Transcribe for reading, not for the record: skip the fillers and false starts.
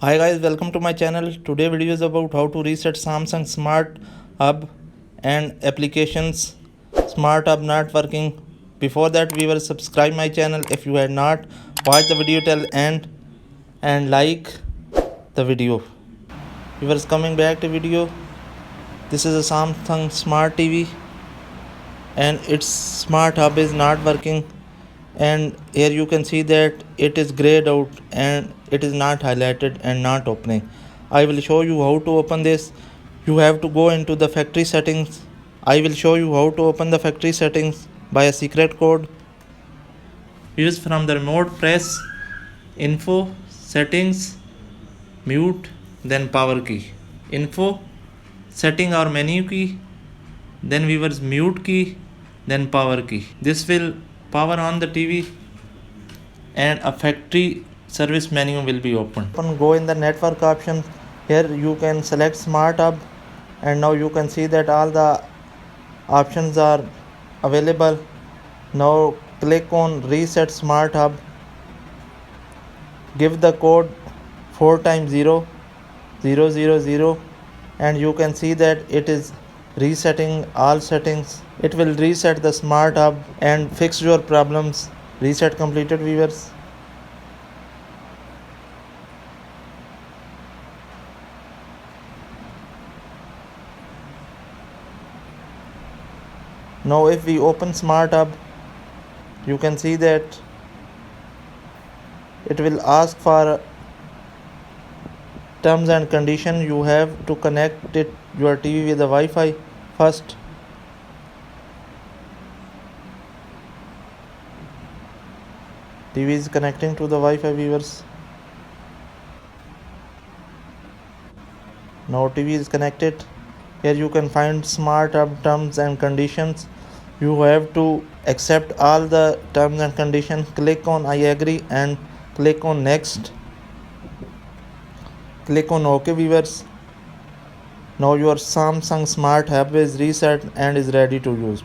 Hi guys, welcome to my channel. Today video is about how to reset Samsung Smart Hub and applications. Smart Hub not working. Before that, viewers, subscribe my channel if you had not. Watch the video till end and like the video. Viewers, coming back to video. This is a Samsung Smart TV and its Smart Hub is not working. And here you can see that it is grayed out and it is not highlighted and not opening. I will show you how to open this. You have to go into the factory settings. I will show you how to open the factory settings by a secret code. Use from the remote, press info, settings, mute, then power key. Info, setting or menu key, then viewers mute key, then power key. This will power on the TV and a factory service menu will be opened. Go in the network option. Here you can select Smart Hub and now you can see that all the options are available. Now click on Reset Smart Hub. Give the code 4 times 0 0 0 0 and you can see that it is resetting all settings. It will reset the Smart Hub and fix your problems. Reset completed, viewers. Now if we open Smart Hub, you can see that it will ask for terms and condition. You have to connect your TV with the Wi-Fi first. TV is connecting to the Wi-Fi, viewers. Now TV is connected. Here you can find Smart Hub terms and conditions. You have to accept all the terms and conditions. Click on I agree and click on next. Click on OK, viewers. Now your Samsung Smart Hub is reset and is ready to use.